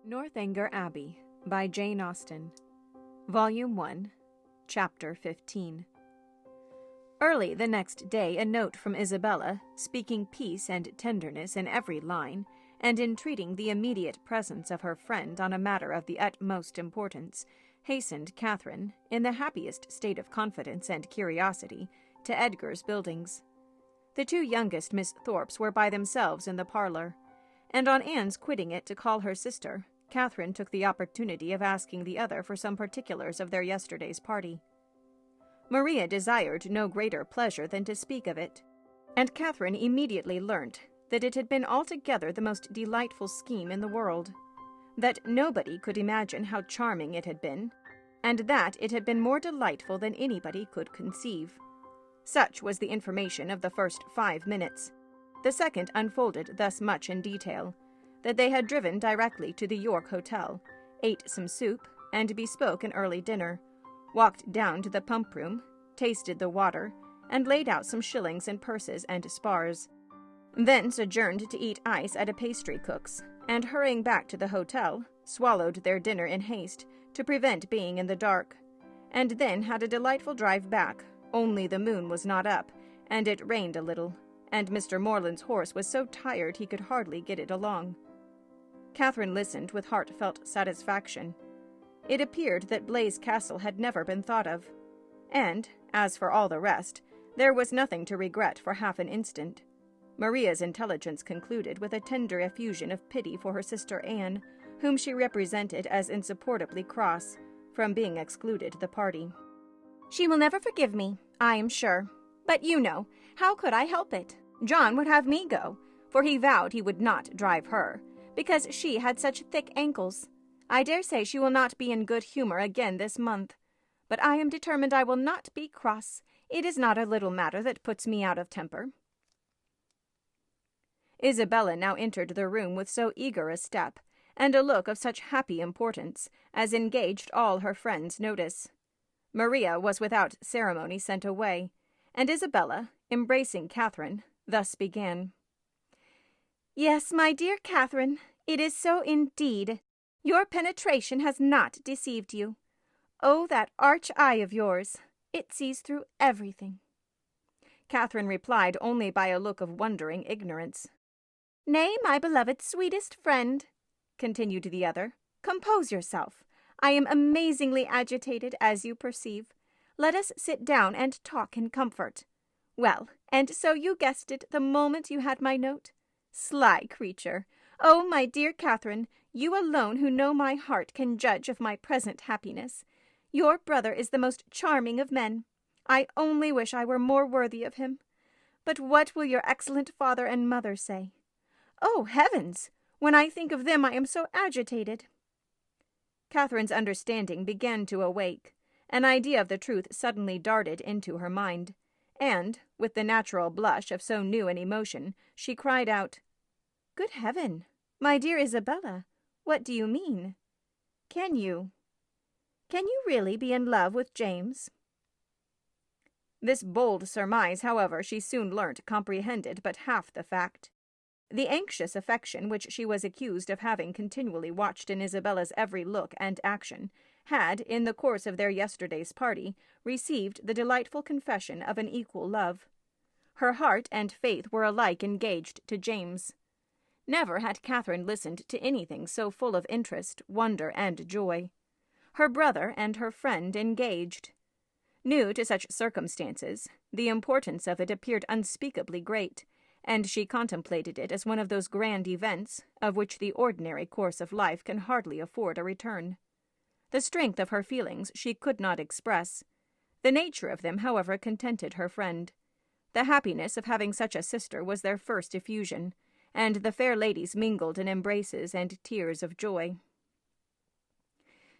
Northanger Abbey by Jane Austen, Volume 1, Chapter 15. Early the next day a note from Isabella, speaking peace and tenderness in every line, and entreating the immediate presence of her friend on a matter of the utmost importance, hastened Catherine, in the happiest state of confidence and curiosity, to Edgar's Buildings. The two youngest Miss Thorpes were by themselves in the parlour, and on Anne's quitting it to call her sister, Catherine took the opportunity of asking the other for some particulars of their yesterday's party. Maria desired no greater pleasure than to speak of it, and Catherine immediately learnt that it had been altogether the most delightful scheme in the world, that nobody could imagine how charming it had been, and that it had been more delightful than anybody could conceive. Such was the information of the first 5 minutes. The second unfolded thus much in detail, that they had driven directly to the York Hotel, ate some soup, and bespoke an early dinner, walked down to the pump-room, tasted the water, and laid out some shillings in purses and spars, thence adjourned to eat ice at a pastry-cook's, and hurrying back to the hotel, swallowed their dinner in haste to prevent being in the dark, and then had a delightful drive back, only the moon was not up, and it rained a little, and Mr. Morland's horse was so tired he could hardly get it along. Catherine listened with heartfelt satisfaction. It appeared that Blaise Castle had never been thought of, and, as for all the rest, there was nothing to regret for half an instant. Maria's intelligence concluded with a tender effusion of pity for her sister Anne, whom she represented as insupportably cross, from being excluded the party. "She will never forgive me, I am sure. But you know, how could I help it? John would have me go, for he vowed he would not drive her, because she had such thick ankles. I dare say she will not be in good humour again this month. But I am determined I will not be cross. It is not a little matter that puts me out of temper." Isabella now entered the room with so eager a step, and a look of such happy importance, as engaged all her friends' notice. Maria was without ceremony sent away, and Isabella, embracing Catherine, thus began. "Yes, my dear Catherine, it is so indeed. Your penetration has not deceived you. Oh, that arch eye of yours! It sees through everything." Catherine replied only by a look of wondering ignorance. "Nay, my beloved, sweetest friend," continued the other, "compose yourself. I am amazingly agitated, as you perceive. Let us sit down and talk in comfort. Well, and so you guessed it the moment you had my note? Sly creature! Oh, my dear Catherine, you alone who know my heart can judge of my present happiness. Your brother is the most charming of men. I only wish I were more worthy of him. But what will your excellent father and mother say? Oh, heavens! When I think of them I am so agitated." Catherine's understanding began to awake. An idea of the truth suddenly darted into her mind, and, with the natural blush of so new an emotion, she cried out, "Good heaven! My dear Isabella, what do you mean? Can you really be in love with James?" This bold surmise, however, she soon learnt comprehended but half the fact. The anxious affection which she was accused of having continually watched in Isabella's every look and action had, in the course of their yesterday's party, received the delightful confession of an equal love. Her heart and faith were alike engaged to James. Never had Catherine listened to anything so full of interest, wonder, and joy. Her brother and her friend engaged. New to such circumstances, the importance of it appeared unspeakably great, and she contemplated it as one of those grand events of which the ordinary course of life can hardly afford a return. The strength of her feelings she could not express. The nature of them, however, contented her friend. The happiness of having such a sister was their first effusion, and the fair ladies mingled in embraces and tears of joy.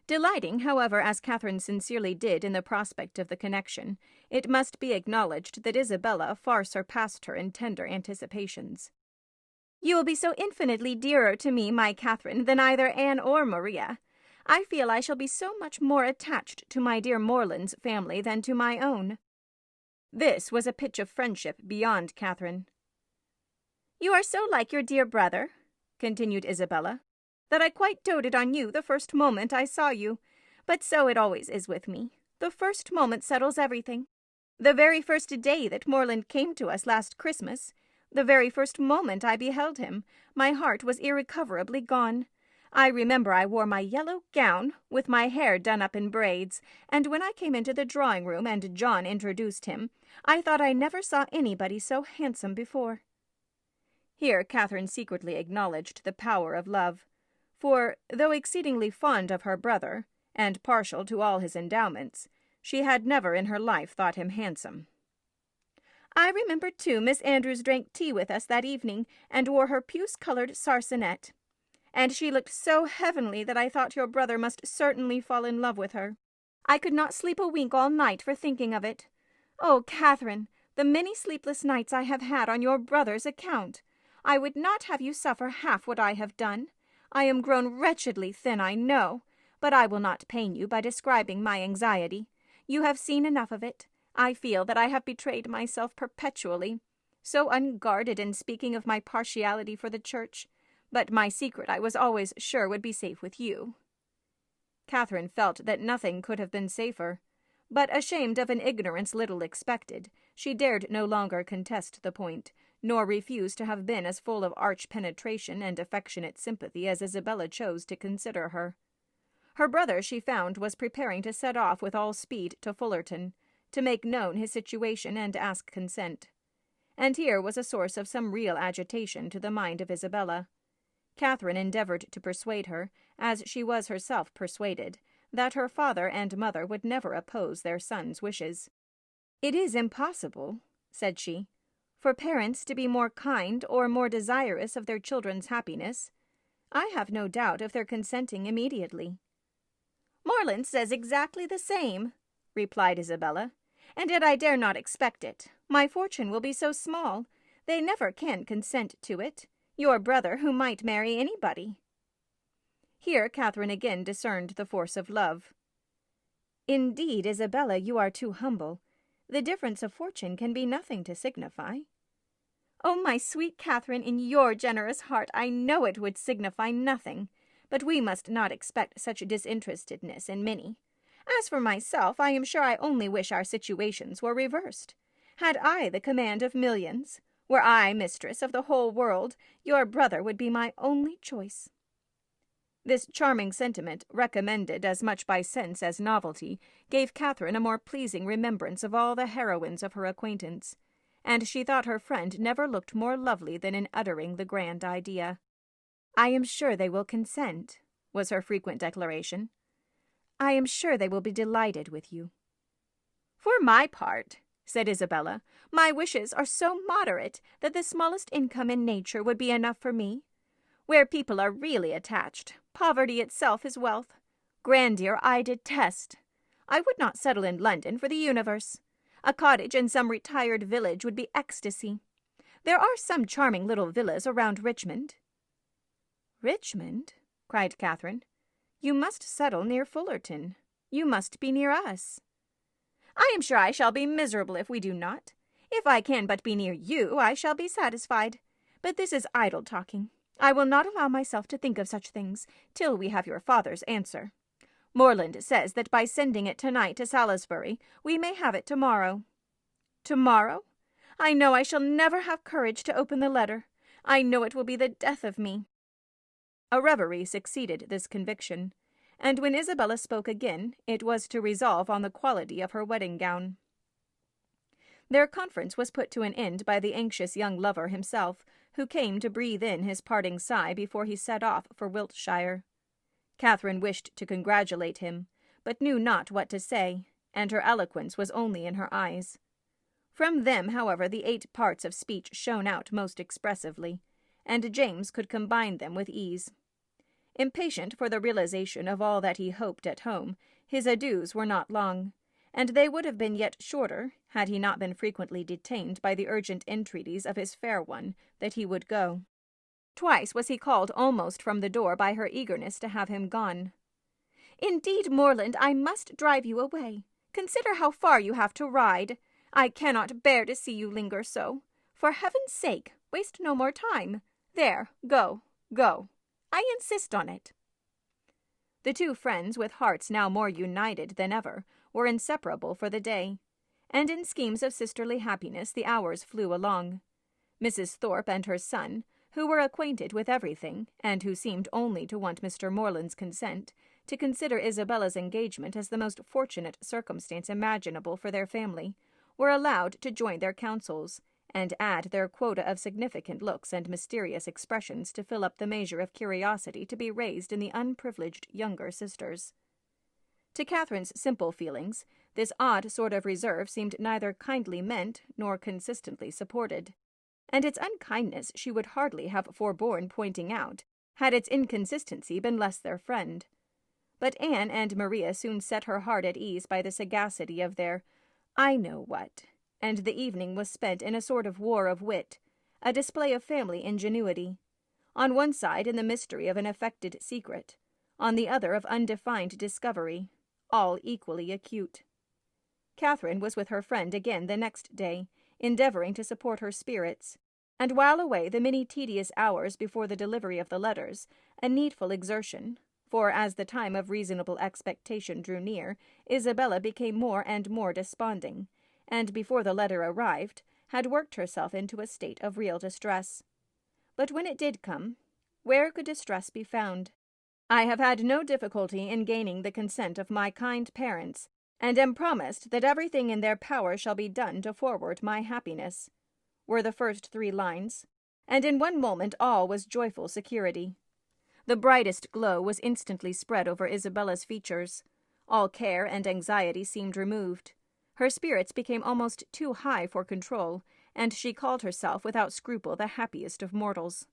Delighting, however, as Catherine sincerely did in the prospect of the connection, it must be acknowledged that Isabella far surpassed her in tender anticipations. "You will be so infinitely dearer to me, my Catherine, than either Anne or Maria. I feel I shall be so much more attached to my dear Morland's family than to my own." This was a pitch of friendship beyond Catherine. "You are so like your dear brother," continued Isabella. that I quite doted on you the first moment I saw you. But so it always is with me. The first moment settles everything. The very first day that Morland came to us last Christmas, the very first moment I beheld him, my heart was irrecoverably gone. I remember I wore my yellow gown, with my hair done up in braids, and when I came into the drawing-room and John introduced him, I thought I never saw anybody so handsome before." Here Catherine secretly acknowledged the power of love, for, though exceedingly fond of her brother, and partial to all his endowments, she had never in her life thought him handsome. "I remember, too, Miss Andrews drank tea with us that evening, and wore her puce-colored sarcenet. And she looked so heavenly that I thought your brother must certainly fall in love with her. I could not sleep a wink all night for thinking of it. Oh, Catherine, the many sleepless nights I have had on your brother's account! I would not have you suffer half what I have done. I am grown wretchedly thin, I know, but I will not pain you by describing my anxiety. You have seen enough of it. I feel that I have betrayed myself perpetually, so unguarded in speaking of my partiality for the church, but my secret I was always sure would be safe with you." Catherine felt that nothing could have been safer, but ashamed of an ignorance little expected, she dared no longer contest the point, nor refuse to have been as full of arch penetration and affectionate sympathy as Isabella chose to consider her. Her brother, she found, was preparing to set off with all speed to Fullerton, to make known his situation and ask consent. And here was a source of some real agitation to the mind of Isabella. Catherine endeavoured to persuade her, as she was herself persuaded, that her father and mother would never oppose their son's wishes. "It is impossible," said she, "for parents to be more kind or more desirous of their children's happiness. I have no doubt of their consenting immediately." "Morland says exactly the same," replied Isabella, "and yet I dare not expect it. My fortune will be so small. They never can consent to it. Your brother, who might marry anybody." Here Catherine again discerned the force of love. "Indeed, Isabella, you are too humble. The difference of fortune can be nothing to signify." "Oh, my sweet Catherine, in your generous heart I know it would signify nothing, but we must not expect such disinterestedness in Minnie. As for myself, I am sure I only wish our situations were reversed. Had I the command of millions, were I mistress of the whole world, your brother would be my only choice." This charming sentiment, recommended as much by sense as novelty, gave Catherine a more pleasing remembrance of all the heroines of her acquaintance, and she thought her friend never looked more lovely than in uttering the grand idea. "I am sure they will consent," was her frequent declaration. "I am sure they will be delighted with you." "For my part," said Isabella, "my wishes are so moderate that the smallest income in nature would be enough for me. Where people are really attached, poverty itself is wealth. Grandeur I detest. I would not settle in London for the universe. A cottage in some retired village would be ecstasy. There are some charming little villas around Richmond." "Richmond?" cried Catherine. "You must settle near Fullerton. You must be near us." "I am sure I shall be miserable if we do not. If I can but be near you, I shall be satisfied. But this is idle talking. I will not allow myself to think of such things till we have your father's answer. Morland says that by sending it tonight to Salisbury, we may have it tomorrow." "Tomorrow? I know I shall never have courage to open the letter. I know it will be the death of me." A reverie succeeded this conviction, and when Isabella spoke again, it was to resolve on the quality of her wedding gown. Their conference was put to an end by the anxious young lover himself, who came to breathe in his parting sigh before he set off for Wiltshire. Catherine wished to congratulate him, but knew not what to say, and her eloquence was only in her eyes. From them, however, the 8 parts of speech shone out most expressively, and James could combine them with ease. Impatient for the realization of all that he hoped at home, his adieus were not long, and they would have been yet shorter had he not been frequently detained by the urgent entreaties of his fair one that he would go. Twice was he called almost from the door by her eagerness to have him gone. "Indeed, Morland, I must drive you away. Consider how far you have to ride. I cannot bear to see you linger so. For heaven's sake, waste no more time. There, go, go. I insist on it." The two friends, with hearts now more united than ever, were inseparable for the day, and in schemes of sisterly happiness the hours flew along. Mrs. Thorpe and her son, who were acquainted with everything, and who seemed only to want Mr. Morland's consent, to consider Isabella's engagement as the most fortunate circumstance imaginable for their family, were allowed to join their counsels, and add their quota of significant looks and mysterious expressions to fill up the measure of curiosity to be raised in the unprivileged younger sisters. To Catherine's simple feelings, this odd sort of reserve seemed neither kindly meant nor consistently supported, and its unkindness she would hardly have forborne pointing out, had its inconsistency been less their friend. But Anne and Maria soon set her heart at ease by the sagacity of their "I know what," and the evening was spent in a sort of war of wit, a display of family ingenuity, on one side in the mystery of an affected secret, on the other of undefined discovery, all equally acute. Catherine was with her friend again the next day, endeavoring to support her spirits, and while away the many tedious hours before the delivery of the letters, a needful exertion, for as the time of reasonable expectation drew near, Isabella became more and more desponding, and before the letter arrived, had worked herself into a state of real distress. But when it did come, where could distress be found? "I have had no difficulty in gaining the consent of my kind parents, and am promised that everything in their power shall be done to forward my happiness," were the first 3 lines, and in one moment all was joyful security. The brightest glow was instantly spread over Isabella's features. All care and anxiety seemed removed. Her spirits became almost too high for control, and she called herself without scruple the happiest of mortals.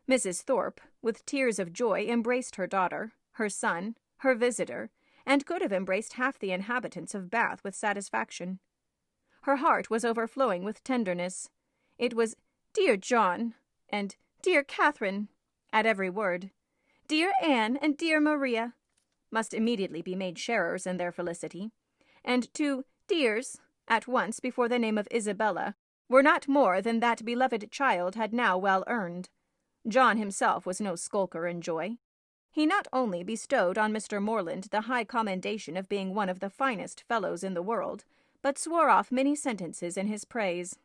Mrs. Thorpe, with tears of joy, embraced her daughter, her son, her visitor, and could have embraced half the inhabitants of Bath with satisfaction. Her heart was overflowing with tenderness. It was "Dear John," and "Dear Catherine," at every word. "Dear Anne" and "Dear Maria" must immediately be made sharers in their felicity, and 2 "dears" at once before the name of Isabella were not more than that beloved child had now well earned. John himself was no skulker in joy. He not only bestowed on Mr. Morland the high commendation of being one of the finest fellows in the world, but swore off many sentences in his praise.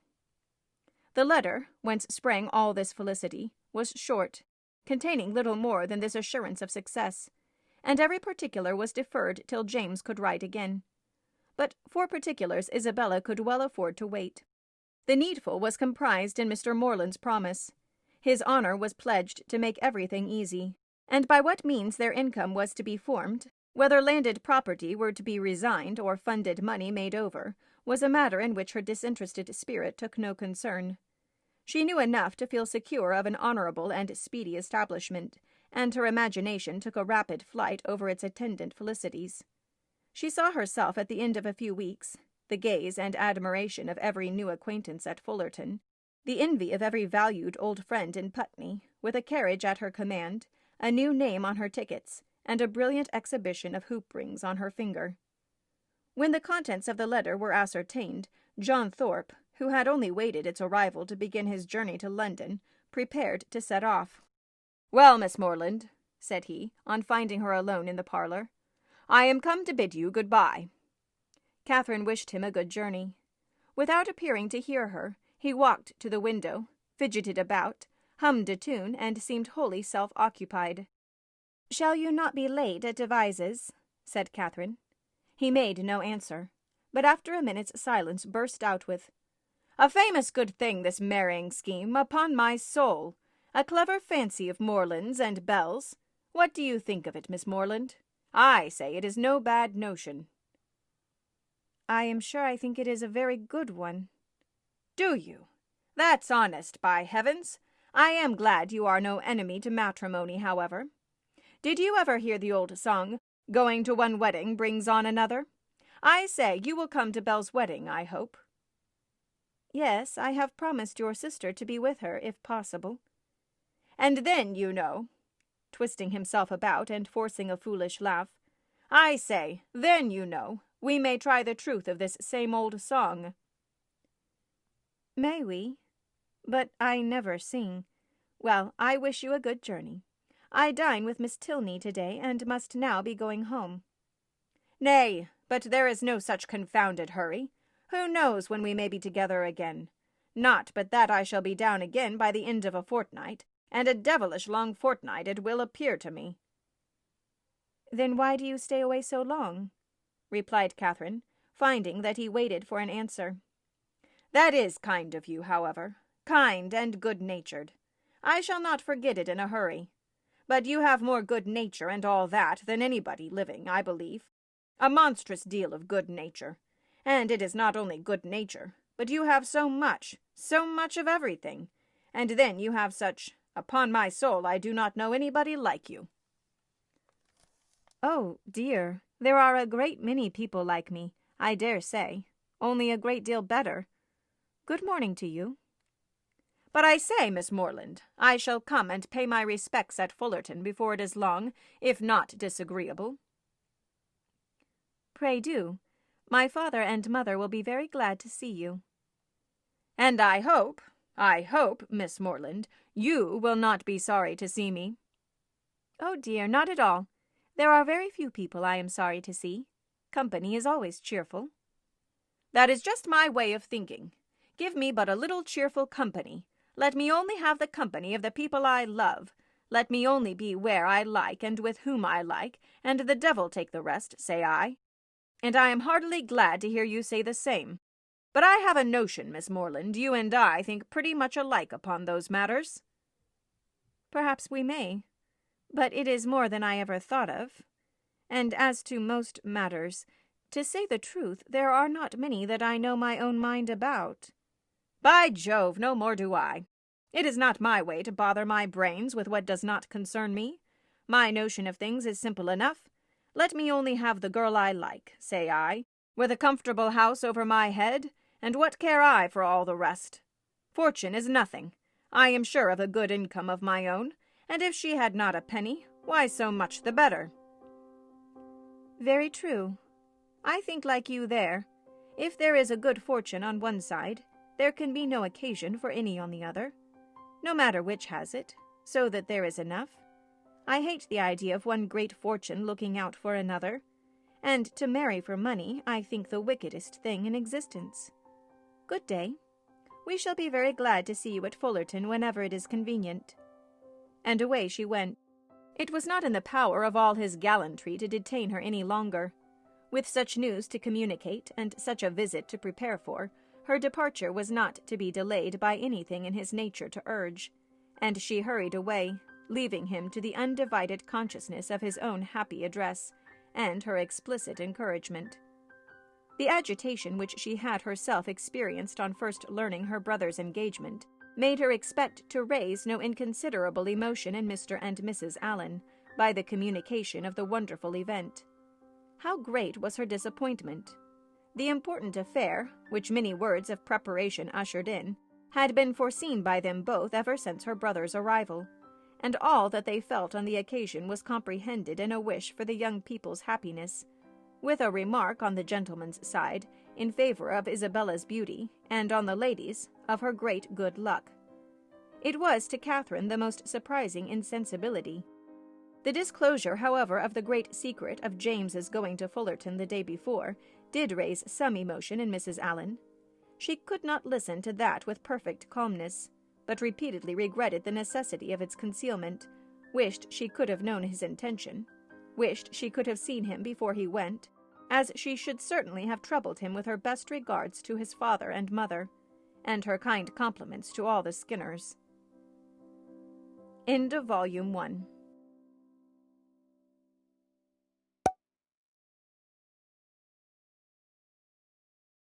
The letter, whence sprang all this felicity, was short, containing little more than this assurance of success, and every particular was deferred till James could write again. But for particulars Isabella could well afford to wait. The needful was comprised in Mr. Morland's promise. His honour was pledged to make everything easy, and by what means their income was to be formed, whether landed property were to be resigned or funded money made over, was a matter in which her disinterested spirit took no concern. She knew enough to feel secure of an honourable and speedy establishment, and her imagination took a rapid flight over its attendant felicities. She saw herself at the end of a few weeks, the gaze and admiration of every new acquaintance at Fullerton, the envy of every valued old friend in Putney, with a carriage at her command, a new name on her tickets, and a brilliant exhibition of hoop rings on her finger. When the contents of the letter were ascertained, John Thorpe, who had only waited its arrival to begin his journey to London, prepared to set off. "Well, Miss Morland," said he, on finding her alone in the parlour, "I am come to bid you good-bye." Catherine wished him a good journey. Without appearing to hear her, he walked to the window, fidgeted about, hummed a tune, and seemed wholly self-occupied. "Shall you not be late at Devizes?" said Catherine. He made no answer, but after a minute's silence burst out with, "A famous good thing, this marrying scheme, upon my soul! A clever fancy of Morland's and Bell's. What do you think of it, Miss Morland? I say it is no bad notion." "I am sure I think it is a very good one." "Do you? That's honest, by heavens! I am glad you are no enemy to matrimony, however. Did you ever hear the old song, 'Going to one wedding brings on another'? I say, you will come to Belle's wedding, I hope." "Yes, I have promised your sister to be with her, if possible." "And then, you know," twisting himself about and forcing a foolish laugh, "I say, then, you know, we may try the truth of this same old song." "May we? But I never sing. Well, I wish you a good journey. I dine with Miss Tilney today, and must now be going home." "Nay, but there is no such confounded hurry. Who knows when we may be together again? Not but that I shall be down again by the end of a fortnight, and a devilish long fortnight it will appear to me." "Then why do you stay away so long?" replied Catherine, finding that he waited for an answer. "That is kind of you, however, kind and good-natured. I shall not forget it in a hurry. But you have more good nature and all that than anybody living, I believe. A monstrous deal of good nature. And it is not only good nature, but you have so much of everything. And then you have upon my soul, I do not know anybody like you." "Oh, dear, there are a great many people like me, I dare say, only a great deal better. Good morning to you." "But I say, Miss Morland, I shall come and pay my respects at Fullerton before it is long, if not disagreeable." "Pray do. My father and mother will be very glad to see you." "And I hope, Miss Morland, you will not be sorry to see me." "Oh dear, not at all. There are very few people I am sorry to see. Company is always cheerful." "That is just my way of thinking. Give me but a little cheerful company. Let me only have the company of the people I love. Let me only be where I like and with whom I like, and the devil take the rest, say I. And I am heartily glad to hear you say the same. But I have a notion, Miss Morland, you and I think pretty much alike upon those matters." "Perhaps we may, but it is more than I ever thought of. And as to most matters, to say the truth, there are not many that I know my own mind about." "By Jove, no more do I. It is not my way to bother my brains with what does not concern me. My notion of things is simple enough. Let me only have the girl I like, say I, with a comfortable house over my head, and what care I for all the rest? Fortune is nothing. I am sure of a good income of my own, and if she had not a penny, why so much the better." "Very true. I think like you there. If there is a good fortune on one side, there can be no occasion for any on the other, no matter which has it, so that there is enough. I hate the idea of one great fortune looking out for another, and to marry for money I think the wickedest thing in existence. Good day. We shall be very glad to see you at Fullerton whenever it is convenient." And away she went. It was not in the power of all his gallantry to detain her any longer. With such news to communicate and such a visit to prepare for, her departure was not to be delayed by anything in his nature to urge, and she hurried away, leaving him to the undivided consciousness of his own happy address, and her explicit encouragement. The agitation which she had herself experienced on first learning her brother's engagement made her expect to raise no inconsiderable emotion in Mr. and Mrs. Allen by the communication of the wonderful event. How great was her disappointment! The important affair, which many words of preparation ushered in, had been foreseen by them both ever since her brother's arrival, and all that they felt on the occasion was comprehended in a wish for the young people's happiness, with a remark on the gentleman's side in favor of Isabella's beauty, and on the lady's of her great good luck. It was to Catherine the most surprising insensibility. The disclosure, however, of the great secret of James's going to Fullerton the day before did raise some emotion in Mrs. Allen. She could not listen to that with perfect calmness, but repeatedly regretted the necessity of its concealment, wished she could have known his intention, wished she could have seen him before he went, as she should certainly have troubled him with her best regards to his father and mother, and her kind compliments to all the Skinners. End of Volume 1.